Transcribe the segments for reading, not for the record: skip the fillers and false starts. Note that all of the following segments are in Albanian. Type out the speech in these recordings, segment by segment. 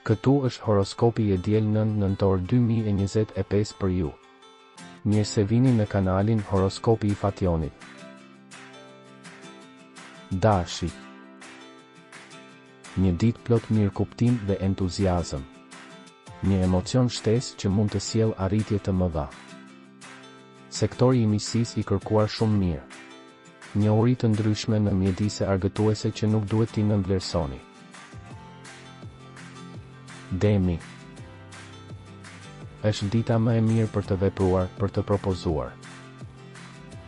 Këtu është horoskopi i diel 9 nëntor 2025 për ju. Mirë se vini në kanalin Horoskopi i Fationit. Dashi. Një ditë plot mirëkuptim dhe entuziazëm. Një emocion shtesë që mund të sjellë arritje të mëdha. Sektori i miqësisë i kërkuar shumë mirë. Njohuri të ndryshme në mjedise argëtuese që nuk duhet t'i nënvlerësoni. Demi. Është dita më e mirë për të vepruar, për të propozuar.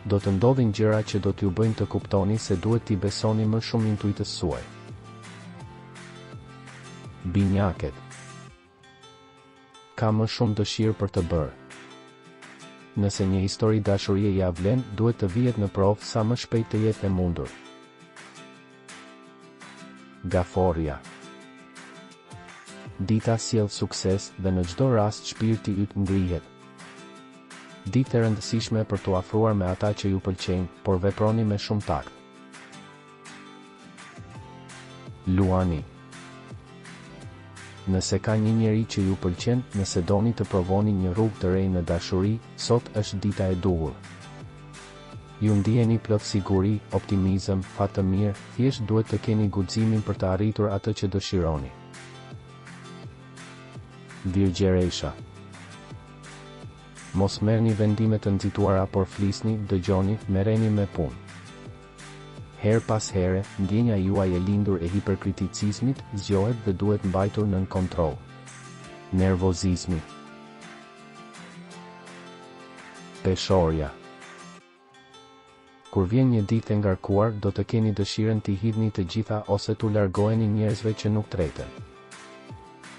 Do të ndodhin gjëra që do t'ju bëjnë të kuptoni se duhet t'i besoni më shumë intuitës suaj. Binjaket. Ka më shumë dëshirë për të bërë. Nëse një histori dashurie ja vlen, duhet të vihet në provë sa më shpejt të jetë e mundur. Gaforia. Dita sjell sukses dhe në çdo rast shpirti yt ngrihet. Ditë e rëndësishme për t'u afruar me ata që ju pëlqejnë, por veproni me shumë takt. Luani. Nëse ka një njeri që ju pëlqen, nëse doni të provoni një rrugë të re në dashuri, sot është dita e duhur. Ju ndiheni plot siguri, optimizëm, fat të mirë, thjesht duhet të keni guximin për të arritur atë që dëshironi. Virgjeresha. Mos merrni vendime të nxituara, por flisni, dëgjoni, merreni me punë. Her pas here, ndjenja juaj e lindur e hiperkriticizmit zgjohet dhe duhet mbajtur nën kontroll. Nervozizmi. Peshorja. Kur vjen një ditë e ngarkuar, do të keni dëshirën t'i hidhni të gjitha ose t'u largoheni njerëzve që nuk treten.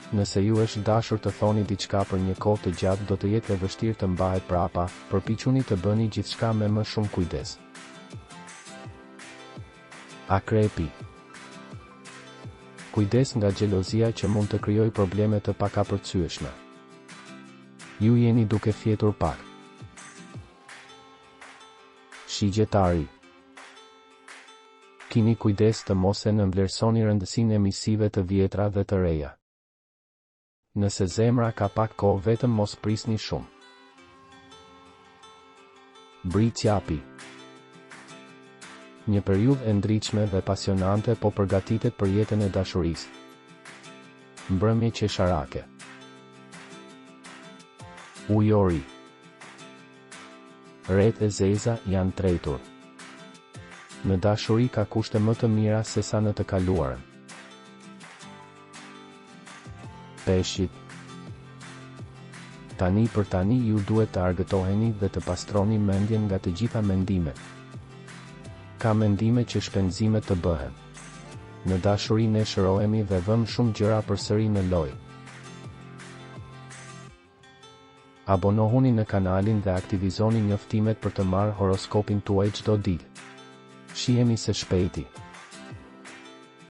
Nëse ju është dashur të thoni diçka për një kohë të gjatë, do të jetë e vështirë të mbahet prapa, përpiquni të bëni gjithçka me më shumë kujdes. Akrepi. Kujdes nga xhelozia që mund të krijojë probleme të pakapërcyeshme. Ju jeni duke fjetur pak. Shigjetari. Kini kujdes të mos e nënvlerësoni rëndësinë e miqësive të vjetra dhe të reja. Nëse zemra ka pak kohë, vetëm mos prisni shumë. Britsjapi. Një periudhë e ndritshme dhe pasionante po përgatitet për jetën e dashurisë. Mbrëmje qesharake. Ujori. Ret e zeza janë tretur. Në dashuri ka kushte më të mira se sa në të kaluarën. Peshqit. Tani për tani ju duhet të argëtoheni dhe të pastroni mendjen nga të gjitha mendimet. Ka mendime që shpenzimet të bëhen. Në dashuri ne shërohemi dhe vëm shumë gjëra përsëri në lojë. Abonohuni në kanalin dhe aktivizoni njoftimet për të marrë horoskopin tuaj çdo ditë. Shihemi së shpejti.